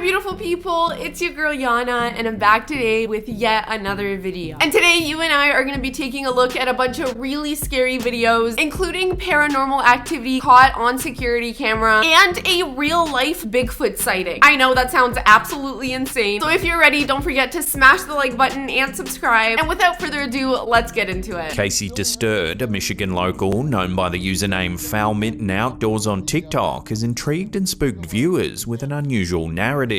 beautiful people, it's your girl Jana, and I'm back today with yet another video. And today you and I are going to be taking a look at a bunch of really scary videos, including paranormal activity caught on security camera and a real life Bigfoot sighting. I know that sounds absolutely insane, so if you're ready, don't forget to smash the like button and subscribe. And without further ado, let's get into it. Casey Disturbed, a Michigan local known by the username Foul Mitten Outdoors on TikTok, has intrigued and spooked viewers with an unusual narrative.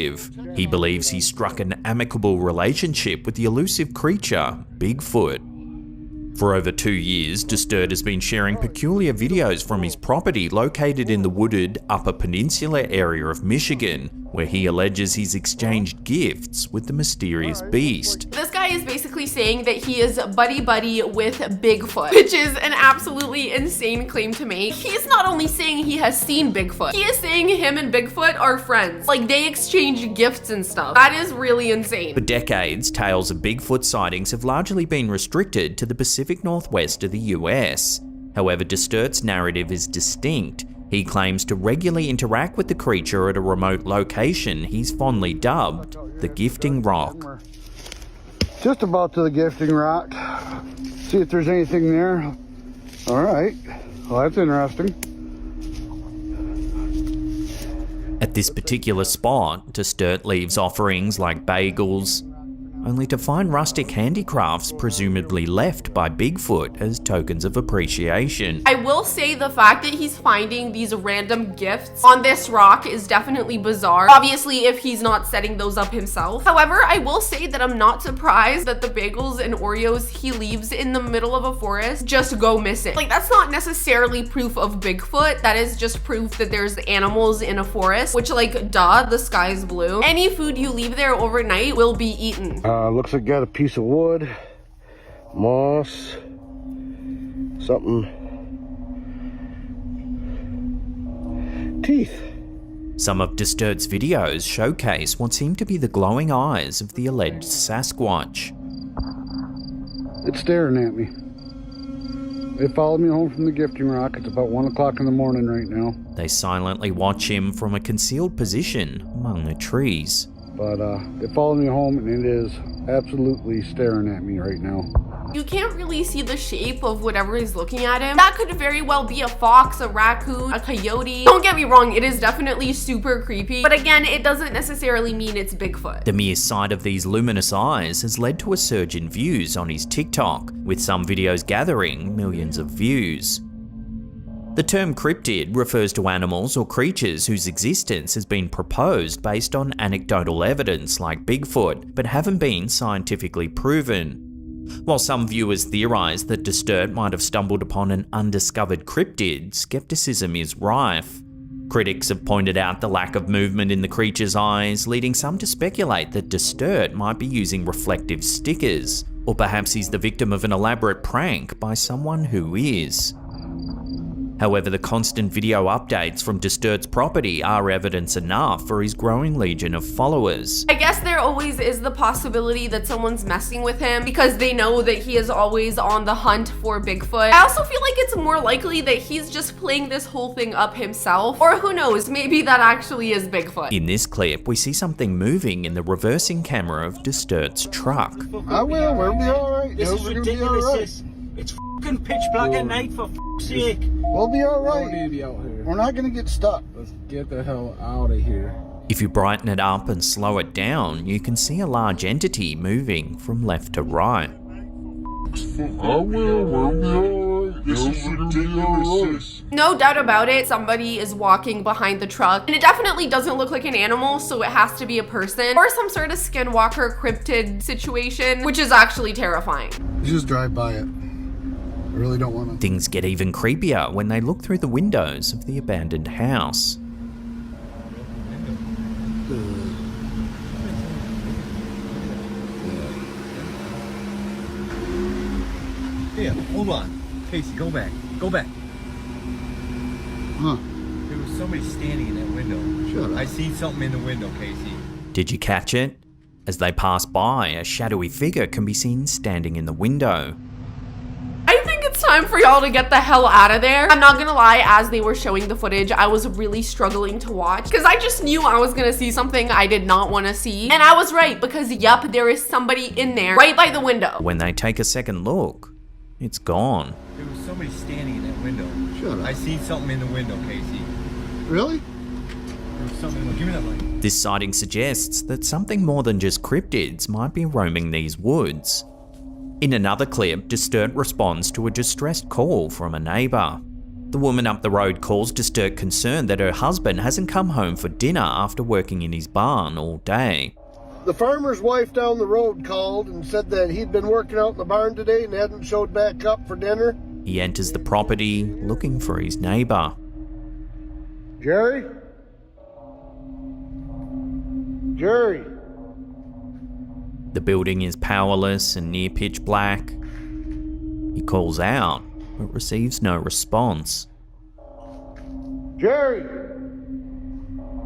He believes he struck an amicable relationship with the elusive creature, Bigfoot. For over 2 years, Disturbed has been sharing peculiar videos from his property located in the wooded Upper Peninsula area of Michigan, where he alleges he's exchanged gifts with the mysterious beast. This guy is basically saying that he is buddy-buddy with Bigfoot, which is an absolutely insane claim to make. He's not only saying he has seen Bigfoot, he is saying him and Bigfoot are friends. Like, they exchange gifts and stuff. That is really insane. For decades, tales of Bigfoot sightings have largely been restricted to the Pacific Northwest of the US. However, Disturbed's narrative is distinct. He claims to regularly interact with the creature at a remote location he's fondly dubbed the Gifting Rock. Just about to the Gifting Rock. See if there's anything there. All right. Well, that's interesting. At this particular spot, Disturbed leaves offerings like bagels, only to find rustic handicrafts presumably left by Bigfoot as tokens of appreciation. I will say the fact that he's finding these random gifts on this rock is definitely bizarre. Obviously, if he's not setting those up himself. However, I will say that I'm not surprised that the bagels and Oreos he leaves in the middle of a forest just go missing. Like, that's not necessarily proof of Bigfoot. That is just proof that there's animals in a forest, which, like, duh, the sky's blue. Any food you leave there overnight will be eaten. Looks like got a piece of wood, moss, something. Teeth. Some of Disturbed's videos showcase what seem to be the glowing eyes of the alleged Sasquatch. It's staring at me. It followed me home from the Gifting Rock. It's about 1 o'clock in the morning right now. They silently watch him from a concealed position among the trees. But it followed me home and it is absolutely staring at me right now. You can't really see the shape of whatever is looking at him. That could very well be a fox, a raccoon, a coyote. Don't get me wrong, it is definitely super creepy. But again, it doesn't necessarily mean it's Bigfoot. The mere sight of these luminous eyes has led to a surge in views on his TikTok, with some videos gathering millions of views. The term cryptid refers to animals or creatures whose existence has been proposed based on anecdotal evidence like Bigfoot, but haven't been scientifically proven. While some viewers theorize that Disturbed might have stumbled upon an undiscovered cryptid, skepticism is rife. Critics have pointed out the lack of movement in the creature's eyes, leading some to speculate that Disturbed might be using reflective stickers, or perhaps he's the victim of an elaborate prank by someone who is. However, the constant video updates from Disturbed's property are evidence enough for his growing legion of followers. I guess there always is the possibility that someone's messing with him because they know that he is always on the hunt for Bigfoot. I also feel like it's more likely that he's just playing this whole thing up himself, or who knows, maybe that actually is Bigfoot. In this clip, we see something moving in the reversing camera of Disturbed's truck. I will, we'll be alright. This is ridiculous. It's fucking pitch black at night, for fuck's sake. We'll be alright. We need to be out here. We're not gonna get stuck. Let's get the hell out of here. If you brighten it up and slow it down, you can see a large entity moving from left to right. No doubt about it, somebody is walking behind the truck, and it definitely doesn't look like an animal, so it has to be a person or some sort of skinwalker cryptid situation, which is actually terrifying. Just drive by it. I really don't want to. Things get even creepier when they look through the windows of the abandoned house. Yeah, hold on. Casey, go back. Go back. Huh. There was somebody standing in that window. Shut up. I seen something in the window, Casey. Did you catch it? As they pass by, a shadowy figure can be seen standing in the window. I think it's time for y'all to get the hell out of there. I'm not gonna lie, as they were showing the footage, I was really struggling to watch because I just knew I was gonna see something I did not want to see. And I was right, because yup, there is somebody in there right by the window. When they take a second look, it's gone. There was somebody standing in that window. Shut up. I seen something in the window, Casey. Really? There was something. Give me that light. This sighting suggests that something more than just cryptids might be roaming these woods. In another clip, Distert responds to a distressed call from a neighbour. The woman up the road calls Distert concerned that her husband hasn't come home for dinner after working in his barn all day. The farmer's wife down the road called and said that he'd been working out in the barn today and hadn't showed back up for dinner. He enters the property looking for his neighbour. Jerry? Jerry? The building is powerless and near pitch black. He calls out, but receives no response. Jerry!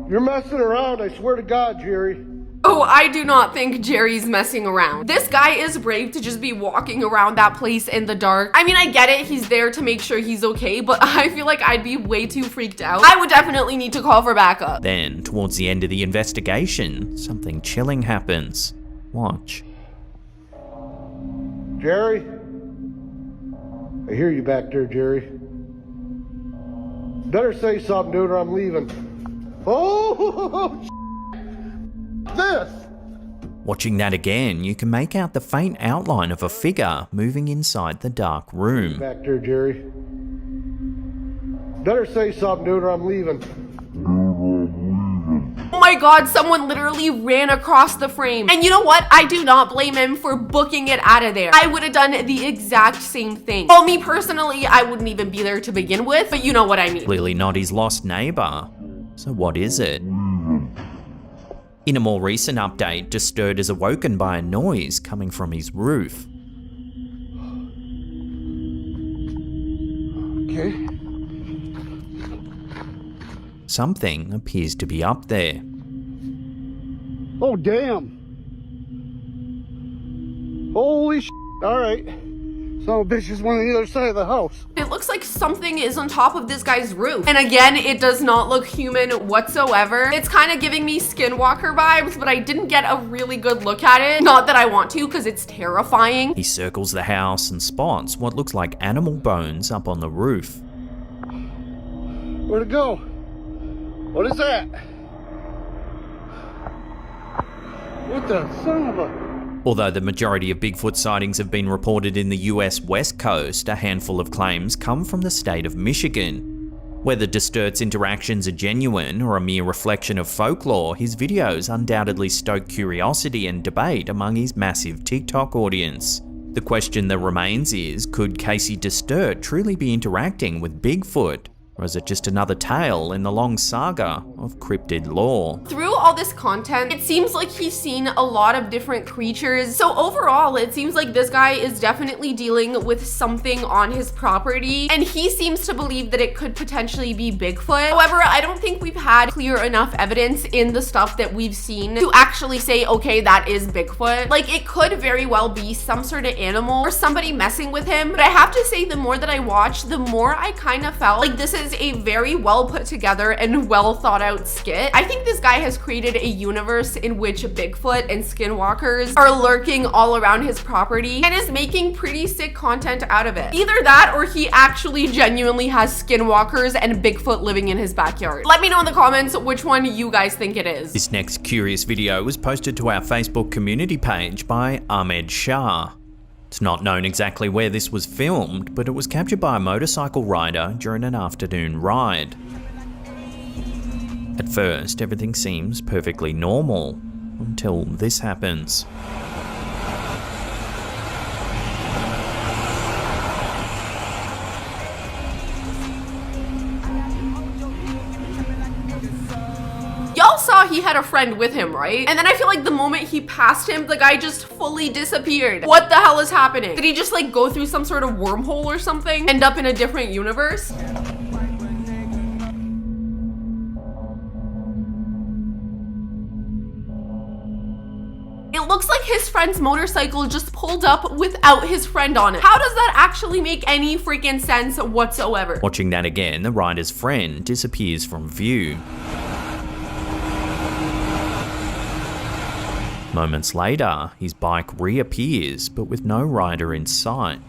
You're messing around, I swear to God, Jerry. Oh, I do not think Jerry's messing around. This guy is brave to just be walking around that place in the dark. I mean, I get it, he's there to make sure he's okay, but I feel like I'd be way too freaked out. I would definitely need to call for backup. Then, towards the end of the investigation, something chilling happens. Watch. Jerry? I hear you back there, Jerry. Better say something, dude, or I'm leaving. Oh, this! Watching that again, you can make out the faint outline of a figure moving inside the dark room. Back there, Jerry. Better say something, dude, or I'm leaving. Oh my god, someone literally ran across the frame. And you know what? I do not blame him for booking it out of there. I would have done the exact same thing. Well, me personally, I wouldn't even be there to begin with, but you know what I mean. Clearly not his lost neighbour. So what is it? In a more recent update, Distert is awoken by a noise coming from his roof. Okay. Something appears to be up there. Oh, damn. Holy shit. All right. Son of a bitch is one on the other side of the house. It looks like something is on top of this guy's roof. And again, it does not look human whatsoever. It's kind of giving me Skinwalker vibes, but I didn't get a really good look at it. Not that I want to, because it's terrifying. He circles the house and spots what looks like animal bones up on the roof. Where'd it go? What is that? What the son of a... Although the majority of Bigfoot sightings have been reported in the US West Coast, a handful of claims come from the state of Michigan. Whether Distert's interactions are genuine or a mere reflection of folklore, his videos undoubtedly stoke curiosity and debate among his massive TikTok audience. The question that remains is, could Casey Distert truly be interacting with Bigfoot? Or is it just another tale in the long saga of cryptid lore? Through all this content, it seems like he's seen a lot of different creatures. So overall, it seems like this guy is definitely dealing with something on his property, and he seems to believe that it could potentially be Bigfoot. However, I don't think we've had clear enough evidence in the stuff that we've seen to actually say, okay, that is Bigfoot. Like, it could very well be some sort of animal or somebody messing with him. But I have to say, the more that I watched, the more I kind of felt like this is a very well put together and well thought out skit. I think this guy has created a universe in which Bigfoot and skinwalkers are lurking all around his property and is making pretty sick content out of it. Either that or he actually genuinely has skinwalkers and Bigfoot living in his backyard. Let me know in the comments which one you guys think it is. This next curious video was posted to our Facebook community page by Ahmed Shah. It's not known exactly where this was filmed, but it was captured by a motorcycle rider during an afternoon ride. At first, everything seems perfectly normal, until this happens. Y'all saw he had a friend with him, right? And then I feel like the moment he passed him, the guy just fully disappeared. What the hell is happening? Did he just like go through some sort of wormhole or something? End up in a different universe? It looks like his friend's motorcycle just pulled up without his friend on it. How does that actually make any freaking sense whatsoever? Watching that again, the rider's friend disappears from view. Moments later, his bike reappears, but with no rider in sight.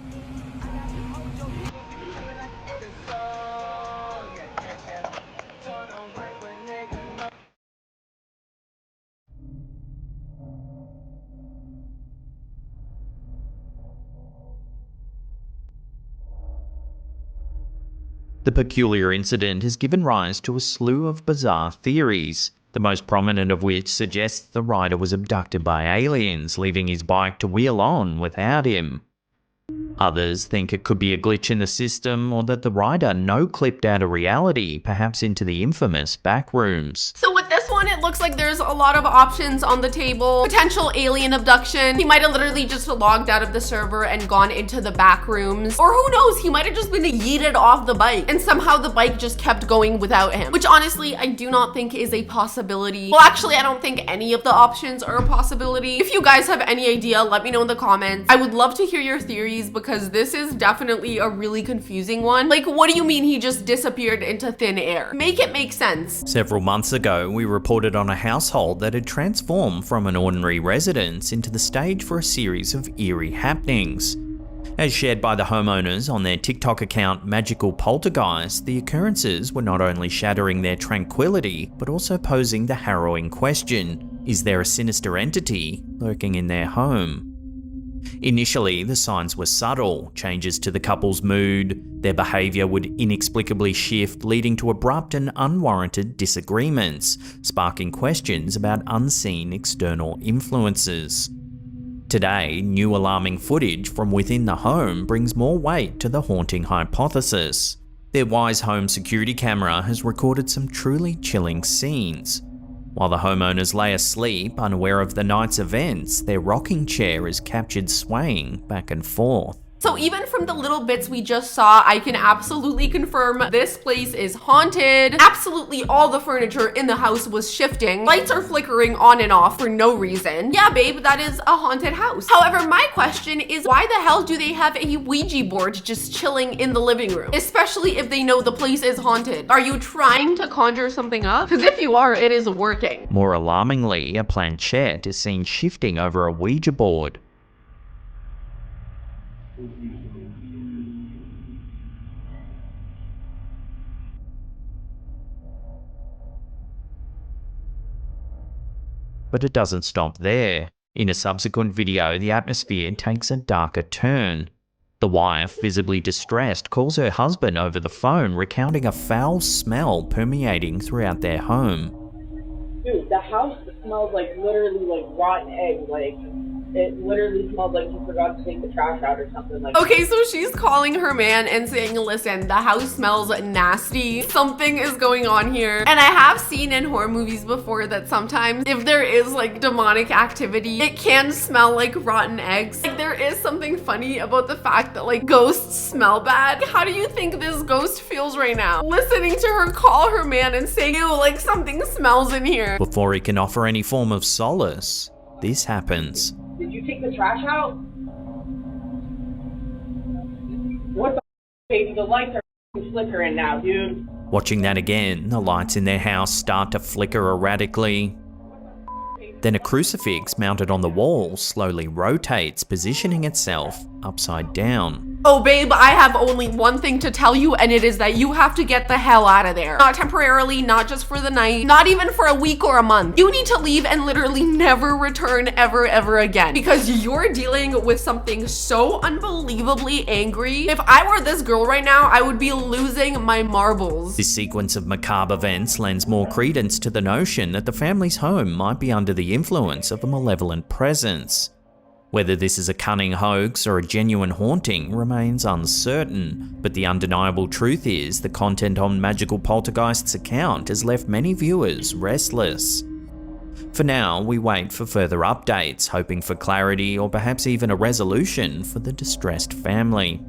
The peculiar incident has given rise to a slew of bizarre theories, the most prominent of which suggests the rider was abducted by aliens, leaving his bike to wheel on without him. Others think it could be a glitch in the system, or that the rider no-clipped out of reality, perhaps into the infamous backrooms. So with this one, it looks like there's a lot of options on the table. Potential alien abduction. He might have literally just logged out of the server and gone into the back rooms. Or who knows, he might have just been yeeted off the bike and somehow the bike just kept going without him. Which honestly, I do not think is a possibility. Well, actually, I don't think any of the options are a possibility. If you guys have any idea, let me know in the comments. I would love to hear your theories because this is definitely a really confusing one. Like, what do you mean he just disappeared into thin air? Make it make sense. Several months ago, we reported on a household that had transformed from an ordinary residence into the stage for a series of eerie happenings. As shared by the homeowners on their TikTok account Magical Poltergeist, the occurrences were not only shattering their tranquility, but also posing the harrowing question, is there a sinister entity lurking in their home? Initially, the signs were subtle. Changes to the couple's mood, their behaviour would inexplicably shift, leading to abrupt and unwarranted disagreements, sparking questions about unseen external influences. Today, new alarming footage from within the home brings more weight to the haunting hypothesis. Their Wise Home security camera has recorded some truly chilling scenes. While the homeowners lay asleep, unaware of the night's events, their rocking chair is captured swaying back and forth. So even from the little bits we just saw, I can absolutely confirm this place is haunted. Absolutely all the furniture in the house was shifting. Lights are flickering on and off for no reason. Yeah, babe, that is a haunted house. However, my question is, why the hell do they have a Ouija board just chilling in the living room? Especially if they know the place is haunted. Are you trying to conjure something up? Because if you are, it is working. More alarmingly, a planchette is seen shifting over a Ouija board. But it doesn't stop there. In a subsequent video, the atmosphere takes a darker turn. The wife, visibly distressed, calls her husband over the phone, recounting a foul smell permeating throughout their home. Dude, the house smells like literally like rotten egg. Like, it literally smells like you forgot to take the trash out or something like that. Okay, so she's calling her man and saying, listen, the house smells nasty. Something is going on here. And I have seen in horror movies before that sometimes if there is like demonic activity, it can smell like rotten eggs. Like there is something funny about the fact that like ghosts smell bad. How do you think this ghost feels right now? Listening to her call her man and saying, ew, like something smells in here. Before he can offer any form of solace, this happens. Did you take the trash out? What the baby? The lights are flickering now, dude. Watching that again, the lights in their house start to flicker erratically. Then a crucifix mounted on the wall slowly rotates, positioning itself upside down. Oh babe, I have only one thing to tell you, and it is that you have to get the hell out of there. Not temporarily, not just for the night, not even for a week or a month. You need to leave and literally never return ever again, because you're dealing with something so unbelievably angry. If I were this girl right now, I would be losing my marbles. This sequence of macabre events lends more credence to the notion that the family's home might be under the influence of a malevolent presence. Whether this is a cunning hoax or a genuine haunting remains uncertain, but the undeniable truth is the content on Magical Poltergeist's account has left many viewers restless. For now, we wait for further updates, hoping for clarity or perhaps even a resolution for the distressed family.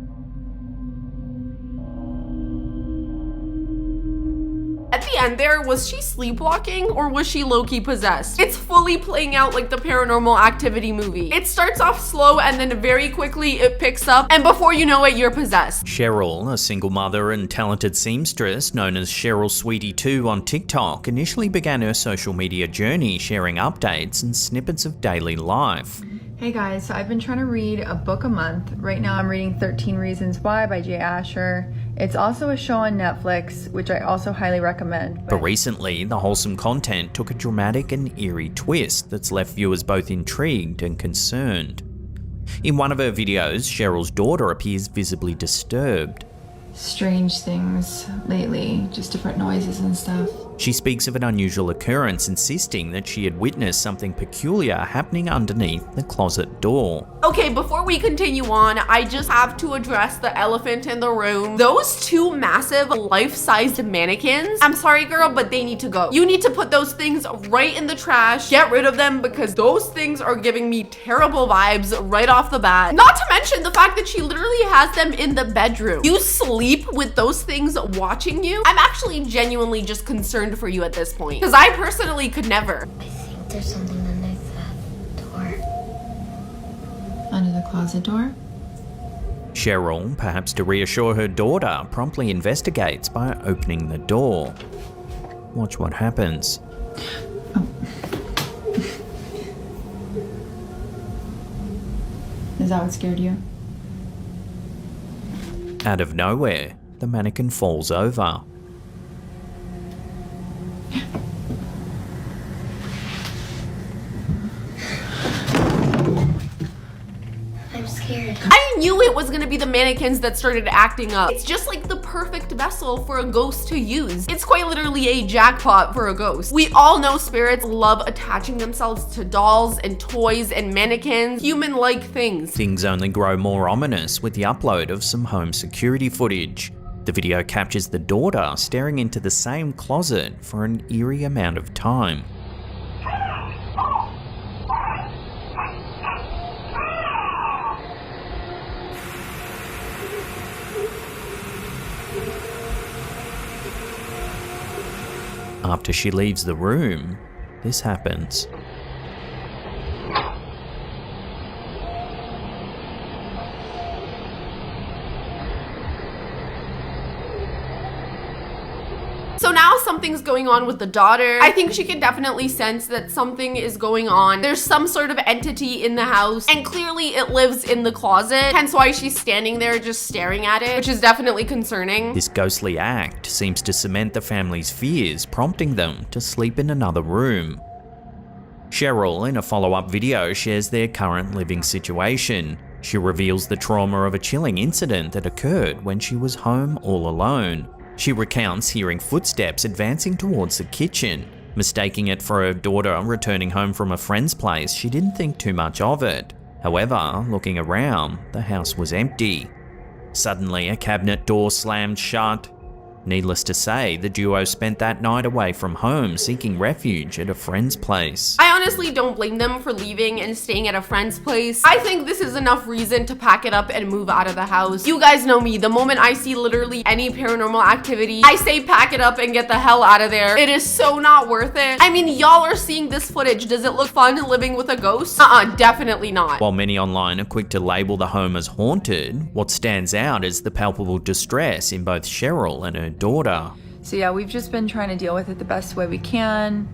At the stand there, was she sleepwalking or was she low-key possessed? It's fully playing out like the Paranormal Activity movie. It starts off slow and then very quickly it picks up, and before you know it, you're possessed. Cheryl, a single mother and talented seamstress known as Cheryl Sweetie 2 on TikTok, initially began her social media journey sharing updates and snippets of daily life. Hey guys, so I've been trying to read a book a month. Right now I'm reading 13 Reasons Why by Jay Asher. It's also a show on Netflix, which I also highly recommend. But recently, the wholesome content took a dramatic and eerie twist that's left viewers both intrigued and concerned. In one of her videos, Cheryl's daughter appears visibly disturbed. Strange things lately, just different noises and stuff. She speaks of an unusual occurrence, insisting that she had witnessed something peculiar happening underneath the closet door. Okay, before we continue on, I just have to address the elephant in the room. Those two massive life-sized mannequins, I'm sorry girl, but they need to go. You need to put those things right in the trash, get rid of them, because those things are giving me terrible vibes right off the bat. Not to mention the fact that she literally has them in the bedroom. You sleep with those things watching you? I'm actually genuinely just concerned for you at this point, because I personally could never. I think there's something underneath that door. Under the closet door? Cheryl, perhaps to reassure her daughter, promptly investigates by opening the door. Watch what happens. Is that what scared you? Out of nowhere, the mannequin falls over. I'm scared. I knew it was gonna be the mannequins that started acting up. It's just like the perfect vessel for a ghost to use. It's quite literally a jackpot for a ghost. We all know spirits love attaching themselves to dolls and toys and mannequins, human-like things. Things only grow more ominous with the upload of some home security footage. The video captures the daughter staring into the same closet for an eerie amount of time. After she leaves the room, this happens. So now something's going on with the daughter. I think she can definitely sense that something is going on. There's some sort of entity in the house, and clearly it lives in the closet, hence why she's standing there just staring at it, which is definitely concerning. This ghostly act seems to cement the family's fears, prompting them to sleep in another room. Cheryl, in a follow-up video, shares their current living situation. She reveals the trauma of a chilling incident that occurred when she was home all alone. She recounts hearing footsteps advancing towards the kitchen. Mistaking it for her daughter returning home from a friend's place, she didn't think too much of it. However, looking around, the house was empty. Suddenly, a cabinet door slammed shut. Needless to say, the duo spent that night away from home seeking refuge at a friend's place. I honestly don't blame them for leaving and staying at a friend's place. I think this is enough reason to pack it up and move out of the house. You guys know me, the moment I see literally any paranormal activity, I say pack it up and get the hell out of there. It is so not worth it. I mean, y'all are seeing this footage. Does it look fun living with a ghost? Definitely not. While many online are quick to label the home as haunted, what stands out is the palpable distress in both Cheryl and her daughter. So yeah, we've just been trying to deal with it the best way we can.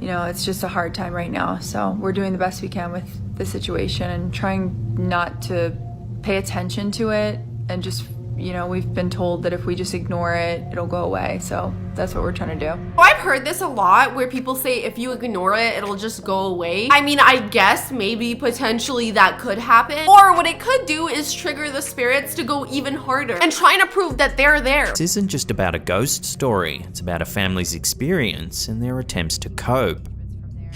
You know, it's just a hard time right now. So we're doing the best we can with the situation and trying not to pay attention to it, and just, you know, we've been told that if we just ignore it, it'll go away. So that's what we're trying to do. I've heard this a lot where people say if you ignore it, it'll just go away. I mean, I guess maybe potentially that could happen. Or what it could do is trigger the spirits to go even harder and trying to prove that they're there. This isn't just about a ghost story, it's about a family's experience and their attempts to cope.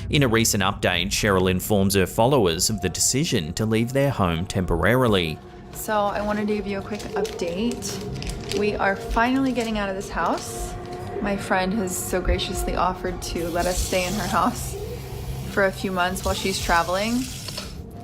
In a recent update, Cheryl informs her followers of the decision to leave their home temporarily. So I wanted to give you a quick update. We are finally getting out of this house. My friend has so graciously offered to let us stay in her house for a few months while she's traveling.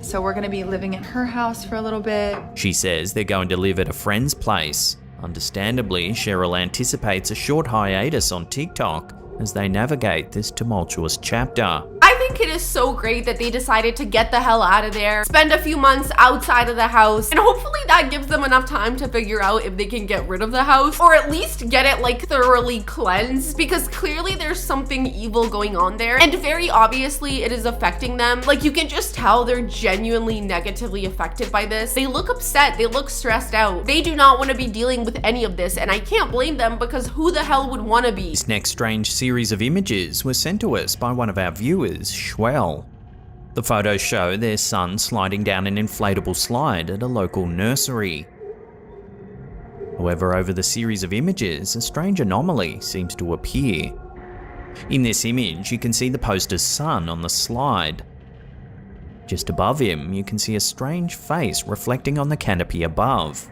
So we're gonna be living at her house for a little bit. She says they're going to live at a friend's place. Understandably, Cheryl anticipates a short hiatus on TikTok, as they navigate this tumultuous chapter. I think it is so great that they decided to get the hell out of there, spend a few months outside of the house, and hopefully that gives them enough time to figure out if they can get rid of the house, or at least get it like thoroughly cleansed, because clearly there's something evil going on there, and very obviously it is affecting them. Like, you can just tell they're genuinely negatively affected by this. They look upset, they look stressed out. They do not want to be dealing with any of this, and I can't blame them, because who the hell would want to be? This next strange series of images was sent to us by one of our viewers, Schwell. The photos show their son sliding down an inflatable slide at a local nursery. However, over the series of images, a strange anomaly seems to appear. In this image, you can see the poster's son on the slide. Just above him, you can see a strange face reflecting on the canopy above.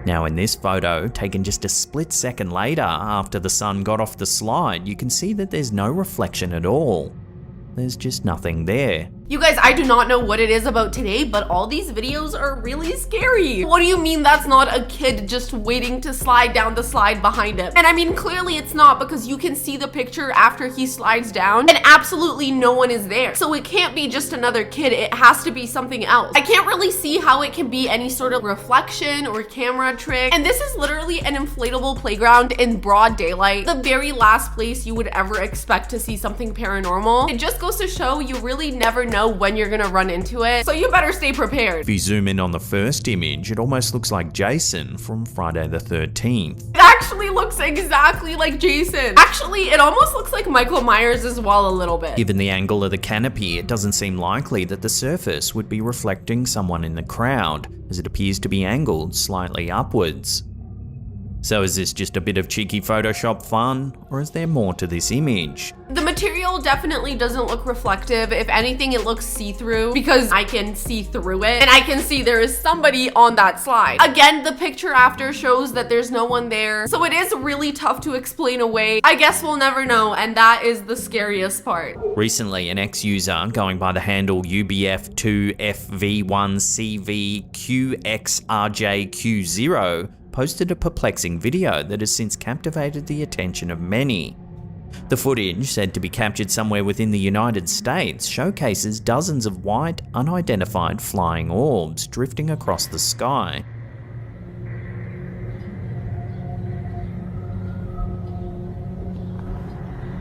Now in this photo, taken just a split second later after the son got off the slide, you can see that there's no reflection at all. There's just nothing there. You guys, I do not know what it is about today, but all these videos are really scary. What do you mean that's not a kid just waiting to slide down the slide behind him? And I mean, clearly it's not, because you can see the picture after he slides down and absolutely no one is there. So it can't be just another kid, it has to be something else. I can't really see how it can be any sort of reflection or camera trick. And this is literally an inflatable playground in broad daylight, the very last place you would ever expect to see something paranormal. It just goes to show you really never know when you're gonna run into it, so you better stay prepared. If you zoom in on the first image, it almost looks like Jason from Friday the 13th. It actually looks exactly like Jason. Actually, it almost looks like Michael Myers as well a little bit. Given the angle of the canopy, it doesn't seem likely that the surface would be reflecting someone in the crowd, as it appears to be angled slightly upwards. So is this just a bit of cheeky Photoshop fun, or is there more to this image? The material definitely doesn't look reflective. If anything, it looks see-through, because I can see through it and I can see there is somebody on that slide. Again, the picture after shows that there's no one there, so it is really tough to explain away. I guess we'll never know, and that is the scariest part. Recently, an ex-user going by the handle UBF2FV1CVQXRJQ0 posted a perplexing video that has since captivated the attention of many. The footage, said to be captured somewhere within the United States, showcases dozens of white, unidentified flying orbs drifting across the sky.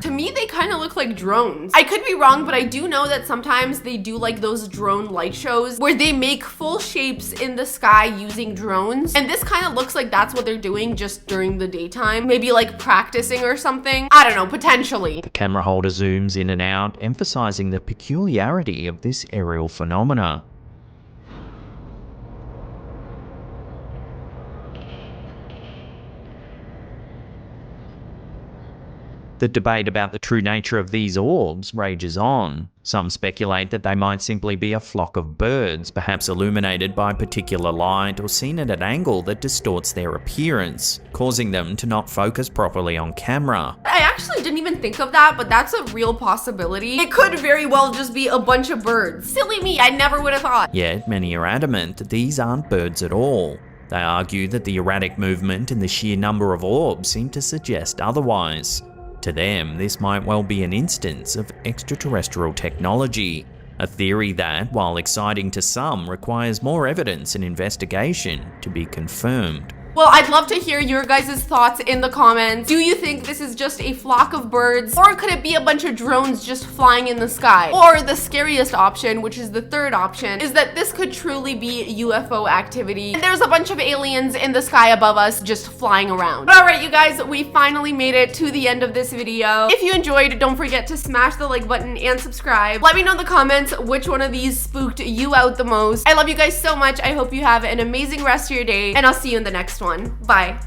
To me, they kind of look like drones. I could be wrong, but I do know that sometimes they do like those drone light shows where they make full shapes in the sky using drones. And this kind of looks like that's what they're doing just during the daytime. Maybe like practicing or something. I don't know, potentially. The camera holder zooms in and out, emphasizing the peculiarity of this aerial phenomena. The debate about the true nature of these orbs rages on. Some speculate that they might simply be a flock of birds, perhaps illuminated by particular light or seen at an angle that distorts their appearance, causing them to not focus properly on camera. I actually didn't even think of that, but that's a real possibility. It could very well just be a bunch of birds. Silly me, I never would have thought. Yet, many are adamant that these aren't birds at all. They argue that the erratic movement and the sheer number of orbs seem to suggest otherwise. To them, this might well be an instance of extraterrestrial technology, a theory that, while exciting to some, requires more evidence and investigation to be confirmed. Well, I'd love to hear your guys' thoughts in the comments. Do you think this is just a flock of birds? Or could it be a bunch of drones just flying in the sky? Or the scariest option, which is the third option, is that this could truly be UFO activity. And there's a bunch of aliens in the sky above us just flying around. But alright, you guys, we finally made it to the end of this video. If you enjoyed, don't forget to smash the like button and subscribe. Let me know in the comments which one of these spooked you out the most. I love you guys so much. I hope you have an amazing rest of your day, and I'll see you in the next one. Bye.